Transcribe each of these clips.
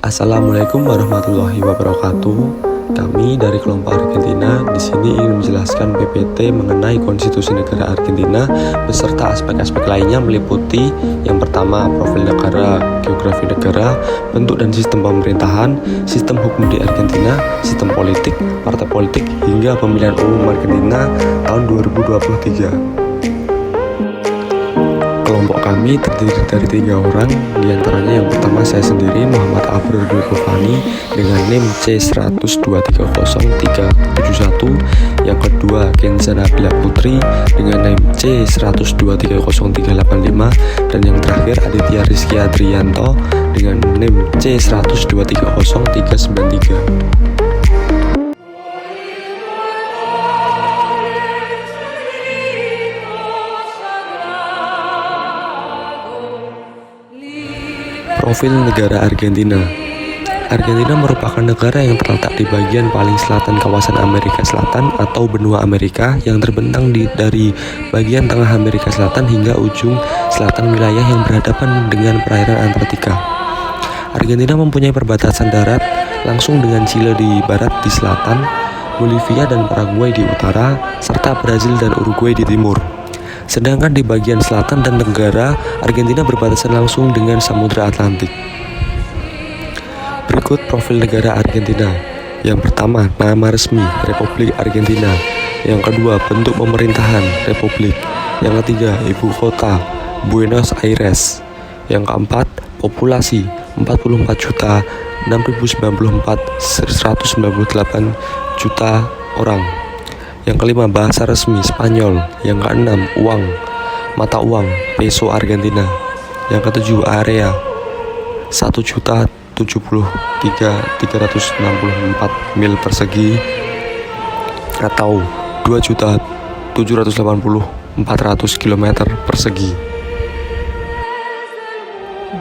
Assalamualaikum warahmatullahi wabarakatuh. Kami dari kelompok Argentina di sini ingin menjelaskan PPT mengenai konstitusi negara Argentina beserta aspek-aspek lainnya meliputi yang pertama profil negara, geografi negara, bentuk dan sistem pemerintahan, sistem hukum di Argentina, sistem politik, partai politik hingga pemilihan umum Argentina tahun 2023. Kelompok kami terdiri dari 3 orang, diantaranya yang pertama saya sendiri Muhammad Abror Dwi Kufani dengan NIM C1023031, yang kedua Kenza Nabila Putri dengan NIM C1023035, dan yang terakhir Aditya Rizky Adrianto dengan NIM C1230393. Profil negara Argentina. Argentina merupakan negara yang terletak di bagian paling selatan kawasan Amerika Selatan atau benua Amerika yang terbentang dari bagian tengah Amerika Selatan hingga ujung selatan wilayah yang berhadapan dengan perairan Antartika. Argentina mempunyai perbatasan darat langsung dengan Chile di barat di selatan, Bolivia dan Paraguay di utara, serta Brazil dan Uruguay di timur. Sedangkan di bagian selatan dan tenggara, Argentina berbatasan langsung dengan Samudra Atlantik. Berikut profil negara Argentina. Yang pertama, nama resmi Republik Argentina. Yang kedua, bentuk pemerintahan Republik. Yang ketiga, ibu kota Buenos Aires. Yang keempat, populasi 44.694.198 juta orang. Yang kelima, bahasa resmi Spanyol. Yang keenam, uang, mata uang peso Argentina. Yang ketujuh, area 1.073.364 mil persegi atau 2.780.400 km persegi.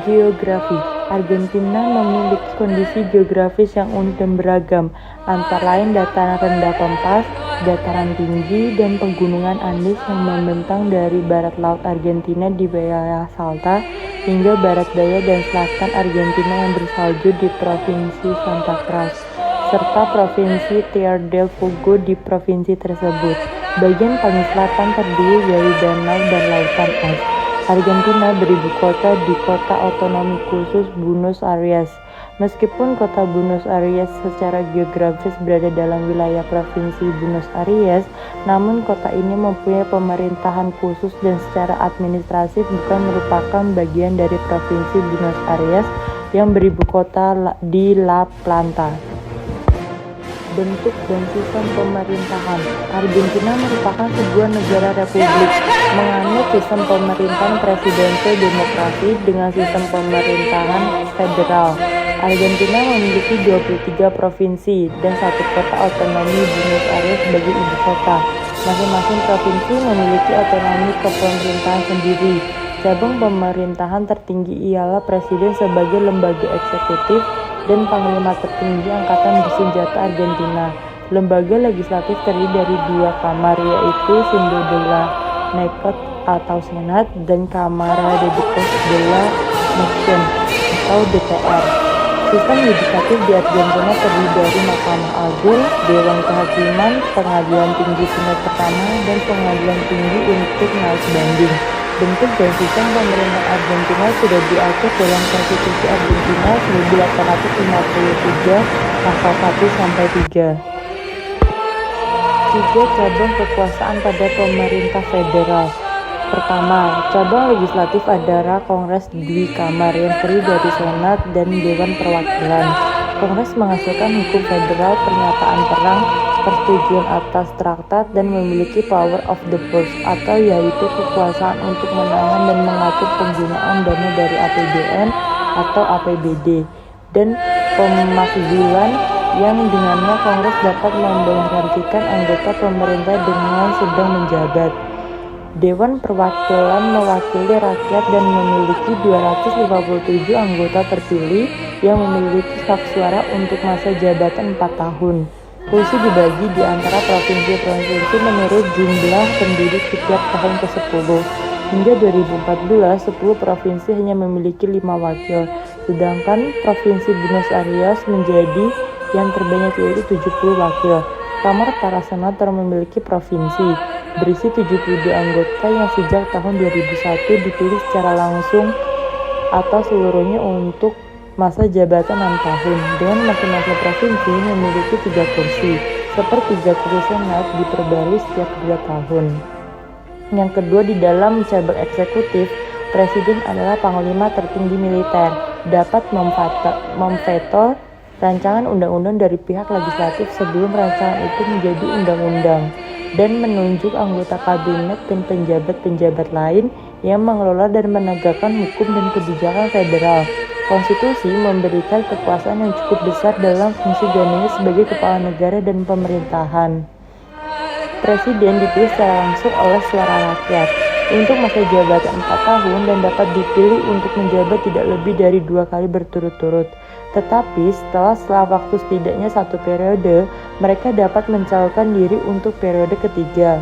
Geografi. Argentina memiliki kondisi geografis yang unik dan beragam, antara lain dataran rendah pampas, dataran tinggi, dan pegunungan Andes yang membentang dari barat laut Argentina di wilayah Salta hingga barat daya dan selatan Argentina yang bersalju di Provinsi Santa Cruz, serta Provinsi Tierra del Fuego di provinsi tersebut. Bagian paling selatan terdiri dari danau dan lautan es. Argentina beribu kota di kota otonomi khusus Buenos Aires. Meskipun kota Buenos Aires secara geografis berada dalam wilayah provinsi Buenos Aires, namun kota ini mempunyai pemerintahan khusus dan secara administratif bukan merupakan bagian dari provinsi Buenos Aires yang beribu kota di La Plata. Bentuk dan sistem pemerintahan. Argentina merupakan sebuah negara republik, menganut sistem pemerintahan presidensial demokrasi dengan sistem pemerintahan federal. Argentina memiliki 23 provinsi dan 1 kota otonomi Buenos Aires sebagai ibu kota. Masing-masing provinsi memiliki otonomi kepemerintahan sendiri. Cabang pemerintahan tertinggi ialah presiden sebagai lembaga eksekutif dan panglima tertinggi angkatan bersenjata Argentina. Lembaga legislatif terdiri dari 2 kamar, yaitu Senado de la Nación atau Senat dan Cámara de Diputados de la Nación atau DPR. Sistem yudikatif di Argentina terdiri dari Mahkamah Agung, Dewan Kehakiman, Pengadilan Tinggi tingkat pertama, dan Pengadilan Tinggi untuk naik banding. Bentuk dan sistem pemerintahan Argentina sudah diatur dalam Konstitusi Argentina 1853 pasal 1-3. 3 cabang kekuasaan pada pemerintah federal. Pertama, cabang legislatif adalah Kongres Dwi Kamar yang terdiri dari Senat dan Dewan Perwakilan. Kongres menghasilkan hukum federal, pernyataan perang, persetujuan atas traktat, dan memiliki power of the purse atau yaitu kekuasaan untuk menahan dan mengatur penggunaan dana dari APBN atau APBD, dan pemakzulan yang dengannya Kongres dapat memberhentikan anggota pemerintah dengan sedang menjabat. Dewan Perwakilan mewakili rakyat dan memiliki 257 anggota terpilih yang memiliki hak suara untuk masa jabatan 4 tahun. Kursi dibagi di antara provinsi-provinsi menurut jumlah penduduk setiap tahun ke-10. Hingga 2014, 10 provinsi hanya memiliki 5 wakil, sedangkan Provinsi Buenos Aires menjadi yang terbanyak yaitu 70 wakil. Kamar para senator memiliki provinsi, berisi 72 anggota yang sejak tahun 2001 dipilih secara langsung atau seluruhnya untuk masa jabatan 6 tahun, dengan masing-masing provinsi memiliki 3 kursi, sepertiga kursi senat diperbarui setiap 2 tahun. Yang kedua, di dalam cabang eksekutif, presiden adalah panglima tertinggi militer, dapat memveto rancangan undang-undang dari pihak legislatif sebelum rancangan itu menjadi undang-undang, dan menunjuk anggota kabinet dan penjabat-penjabat lain yang mengelola dan menegakkan hukum dan kebijakan federal. Konstitusi memberikan kekuasaan yang cukup besar dalam fungsi gandengnya sebagai kepala negara dan pemerintahan. Presiden dipilih secara langsung oleh suara rakyat untuk masa jabatan 4 tahun dan dapat dipilih untuk menjabat tidak lebih dari 2 kali berturut-turut. Tetapi setelah waktu setidaknya 1 periode, mereka dapat mencalonkan diri untuk periode ketiga.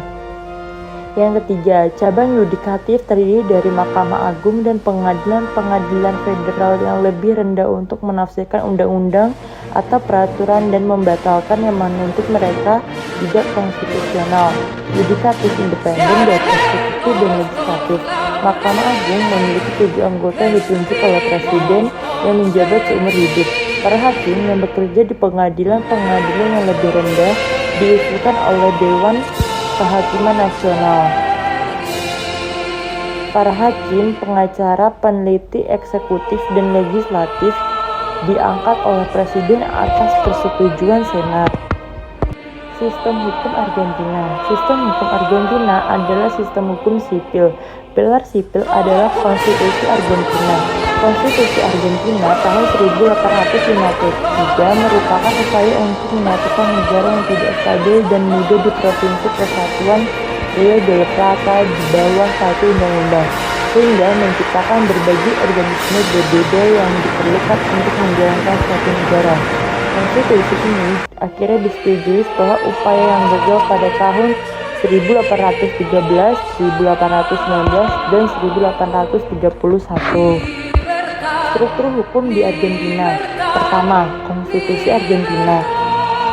Yang ketiga, cabang yudikatif terdiri dari Mahkamah Agung dan pengadilan-pengadilan federal yang lebih rendah untuk menafsirkan undang-undang atau peraturan dan membatalkan yang menuntut mereka tidak konstitusional. Yudikatif independen dari eksekutif dan legislatif. Mahkamah Agung memiliki 7 anggota yang ditunjuk oleh presiden yang menjabat seumur hidup. Para hakim yang bekerja di pengadilan-pengadilan yang lebih rendah diusulkan oleh Dewan Kehakiman Nasional. Para hakim, pengacara, peneliti eksekutif dan legislatif diangkat oleh presiden atas persetujuan Senat. Sistem hukum Argentina. Sistem hukum Argentina adalah sistem hukum sipil. Pilar sipil adalah Konstitusi Argentina. Konstitusi Argentina tahun 1853 merupakan upaya untuk menyatukan negara yang tidak stabil dan muda di Provinsi Persatuan Rio de la Plata di bawah satu undang-undang, sehingga menciptakan berbagai organisme berbeda yang diperlukan untuk menjalankan suatu negara. Konstitusi ini akhirnya disetujui setelah upaya yang gagal pada tahun 1813, 1819, dan 1831. Struktur hukum di Argentina. Pertama, Konstitusi Argentina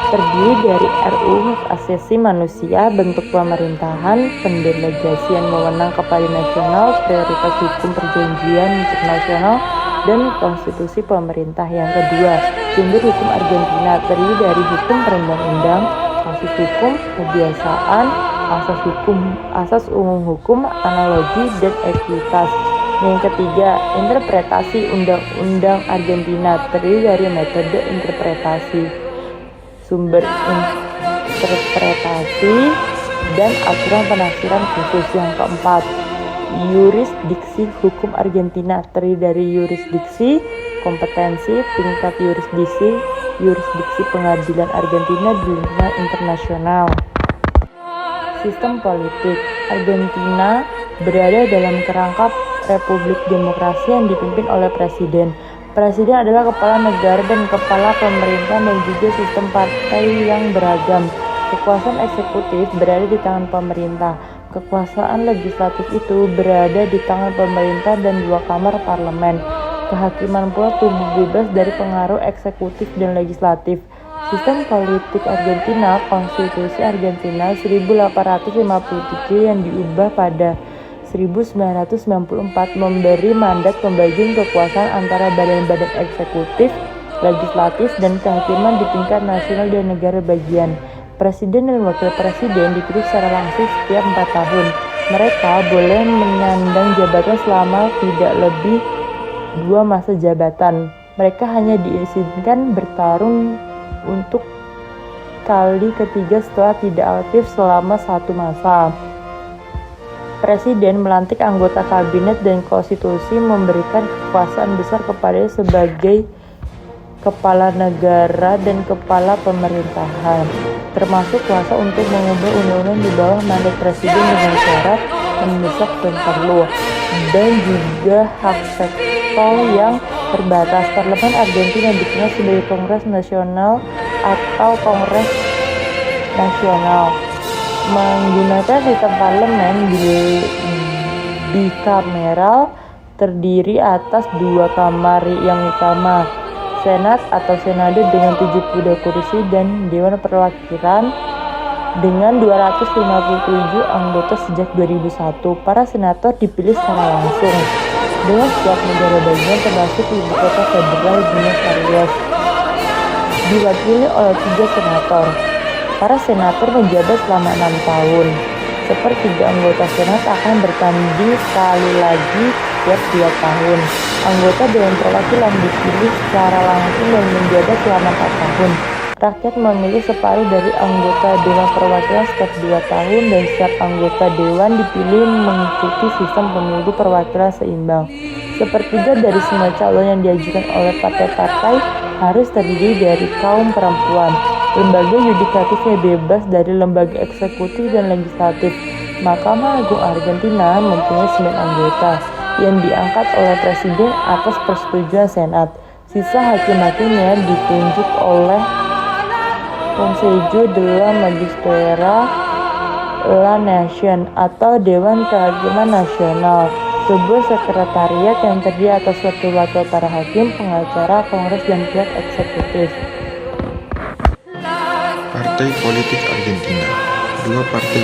terdiri dari RUU Hak Asasi Manusia, bentuk pemerintahan, pendelegasian wewenang kepada nasional, prioritas hukum perjanjian internasional, dan konstitusi pemerintah. Yang kedua, sumber hukum Argentina terdiri dari hukum perundang-undang, kasus hukum, kebiasaan, asas umum hukum, analogi, dan ekuitas. Yang ketiga, interpretasi undang-undang Argentina terdiri dari metode interpretasi, sumber interpretasi, dan aturan penafsiran khusus. Yang keempat, yurisdiksi hukum Argentina terdiri dari yurisdiksi, kompetensi, tingkat yurisdiksi pengadilan Argentina di lingkungan internasional. Sistem politik Argentina berada dalam kerangka Republik Demokrasi yang dipimpin oleh presiden. Presiden adalah kepala negara dan kepala pemerintahan dan juga sistem partai yang beragam. Kekuasaan eksekutif berada di tangan pemerintah. Kekuasaan legislatif itu berada di tangan pemerintah dan 2 kamar parlemen. Kehakiman pula tumbuh bebas dari pengaruh eksekutif dan legislatif. Sistem politik Argentina, Konstitusi Argentina 1853 yang diubah pada 1994 memberi mandat pembagian kekuasaan antara badan-badan eksekutif, legislatif, dan kehakiman di tingkat nasional dan negara bagian. Presiden dan wakil presiden dipilih secara langsung setiap 4 tahun. Mereka boleh menyandang jabatan selama tidak lebih 2 masa jabatan. Mereka hanya diizinkan bertarung untuk kali ketiga setelah tidak aktif selama 1 masa. Presiden melantik anggota kabinet dan konstitusi memberikan kekuasaan besar kepadanya sebagai kepala negara dan kepala pemerintahan, termasuk kuasa untuk mengubah undang-undang di bawah mandat presiden dengan syarat mendesak dan perlu, dan juga hak veto yang terbatas. Parlemen Argentina dikenal sebagai Kongres Nasional atau Kongres Nasional, menggunakan sistem parlemen bikameral terdiri atas 2 kamar yang utama, Senat atau Senade dengan 72 kursi dan Dewan Perwakilan dengan 257 anggota sejak 2001. Para senator dipilih secara langsung dengan setiap negara bagian termasuk ibu kota federal Buenos Aires diwakili oleh 3 senator. Para senator menjabat selama 6 tahun. Sepertiga anggota senat akan bertanding sekali lagi setiap 2 tahun. Anggota Dewan Perwakilan dipilih secara langsung dan menjabat selama 4 tahun. Rakyat memilih separuh dari anggota Dewan Perwakilan setiap 2 tahun dan setiap anggota Dewan dipilih mengikuti sistem pemilu perwakilan seimbang. Sepertiga dari semua calon yang diajukan oleh partai-partai harus terdiri dari kaum perempuan. Lembaga yudikatifnya bebas dari lembaga eksekutif dan legislatif. Mahkamah Agung Argentina mempunyai 9 anggota yang diangkat oleh presiden atas persetujuan senat. Sisa hakim-hakimnya ditunjuk oleh Consejo de la Magistratura La Nación atau Dewan Kehakiman Nasional, sebuah sekretariat yang terdiri atas wakil-wakil para hakim, pengacara, kongres, dan pihak eksekutif. Partai politik Argentina. Dua partai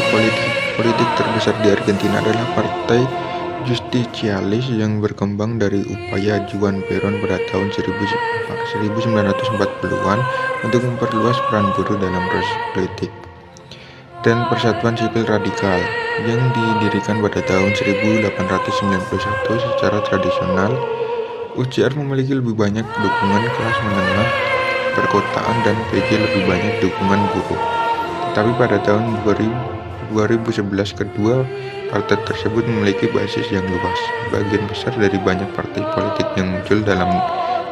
politik terbesar di Argentina adalah Partai Justicialis yang berkembang dari upaya Juan Perón pada tahun 1940-an untuk memperluas peran buruh dalam proses politik, dan Persatuan Sipil Radikal yang didirikan pada tahun 1891 secara tradisional. UCR memiliki lebih banyak dukungan kelas menengah perkotaan dan PJ lebih banyak dukungan buruh. Tetapi pada tahun 2011 kedua partai tersebut memiliki basis yang luas. Bagian besar dari banyak partai politik yang muncul dalam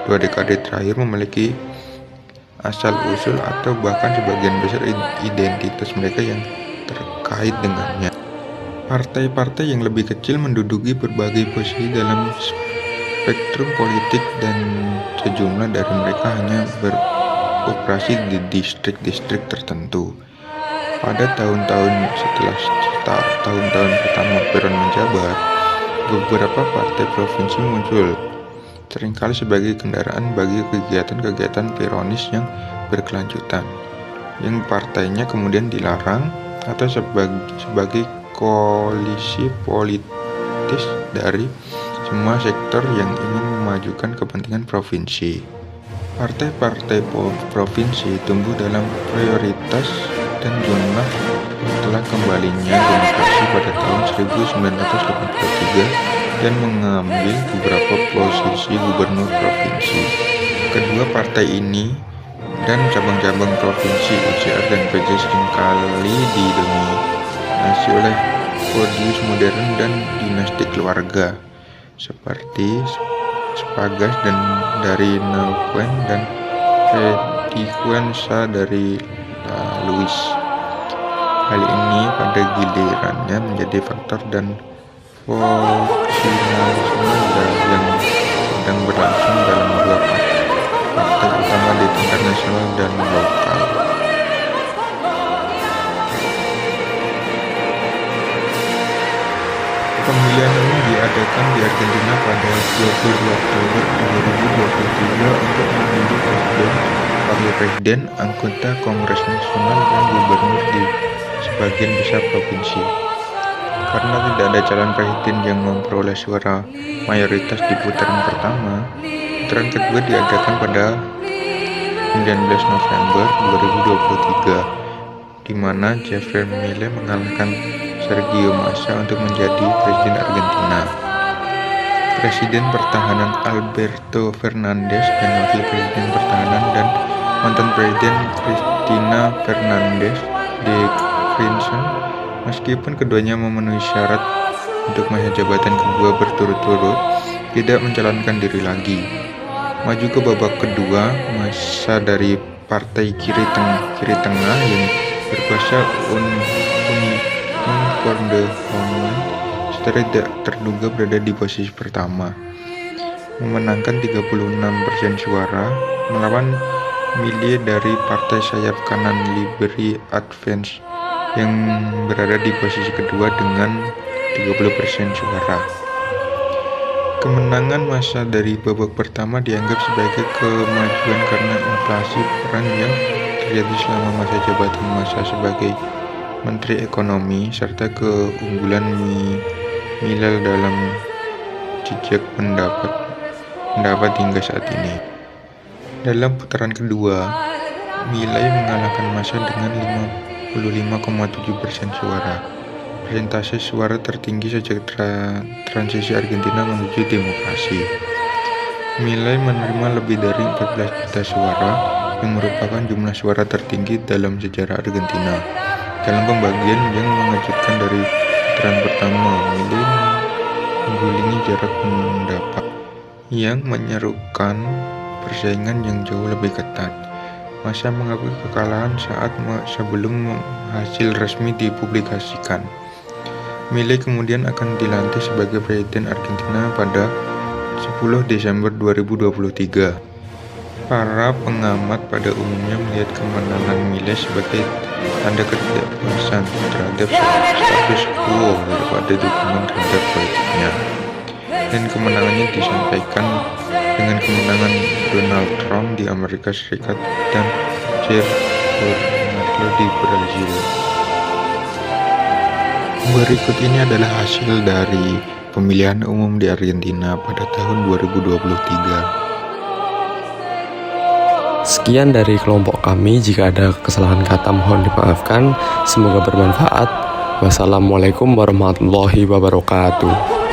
2 dekade terakhir memiliki asal-usul atau bahkan sebagian besar identitas mereka yang terkait dengannya. Partai-partai yang lebih kecil menduduki berbagai posisi dalam spektrum politik dan sejumlah dari mereka hanya beroperasi di distrik-distrik tertentu. Pada tahun-tahun setelah tahun-tahun pertama Perón menjabat, beberapa partai provinsi muncul, seringkali sebagai kendaraan bagi kegiatan-kegiatan Peronis yang berkelanjutan, yang partainya kemudian dilarang atau sebagai koalisi politis dari semua sektor yang ingin memajukan kepentingan provinsi. Partai-partai provinsi tumbuh dalam prioritas dan jumlah setelah kembalinya demokrasi pada tahun 1983 dan mengambil beberapa posisi gubernur provinsi. Kedua partai ini dan cabang-cabang provinsi UCR dan PJ seringkali didominasi oleh kodius modern dan dinasti keluarga seperti Spagas dan dari Neuquén dan Fedicuenza dari Luis. Hal ini pada gilirannya menjadi faktor dan voxinalisme yang sedang berlangsung dalam dua partai utama di tingkat nasional dan lokal. Pemilihan umum diadakan di Argentina pada 22 Oktober 2023 untuk memilih presiden, wakil presiden, anggota Kongres Nasional, dan gubernur di sebagian besar provinsi. Karena tidak ada calon presiden yang memperoleh suara mayoritas di putaran pertama, putaran kedua diadakan pada 19 November 2023, di mana Javier Milei mengalahkan Sergio Massa untuk menjadi presiden Argentina. Presiden Pertahanan Alberto Fernandez dan Wakil Presiden Pertahanan dan mantan Presiden Cristina Fernández de Kirchner, meskipun keduanya memenuhi syarat untuk masa jabatan kedua berturut-turut, tidak mencalonkan diri lagi. Maju ke babak kedua, Massa dari partai kiri tengah yang berkuasa for the Homeland secara tidak terduga berada di posisi pertama, memenangkan 36% suara melawan Milei dari partai sayap kanan Liberty Advance yang berada di posisi kedua dengan 30% suara. Kemenangan Massa dari babak pertama dianggap sebagai kemajuan karena inflasi peran yang terjadi selama masa jabatan Massa sebagai Menteri Ekonomi serta keunggulan Milei dalam jejak pendapat hingga saat ini. Dalam putaran kedua, Milei mengalahkan Massa dengan 55,7% suara. Persentase suara tertinggi sejak transisi Argentina menuju demokrasi. Milei menerima lebih dari 14 juta suara, yang merupakan jumlah suara tertinggi dalam sejarah Argentina. Dalam pembagian yang mengejutkan dari putaran pertama, Milei menggulingi jarak pendapat yang menyerukan persaingan yang jauh lebih ketat. Massa mengakui kekalahan saat sebelum hasil resmi dipublikasikan. Milei kemudian akan dilantik sebagai Presiden Argentina pada 10 Desember 2023. Para pengamat pada umumnya melihat kemenangan Milei sebagai tanda ketidakpuasan terhadap status quo daripada dukungan terhadap politiknya. Dan kemenangannya disampaikan dengan kemenangan Donald Trump di Amerika Serikat dan Jair Bolsonaro di Brazil. Berikut ini adalah hasil dari pemilihan umum di Argentina pada tahun 2023. Sekian dari kelompok kami. Jika ada kesalahan kata mohon dimaafkan. Semoga bermanfaat. Wassalamualaikum warahmatullahi wabarakatuh.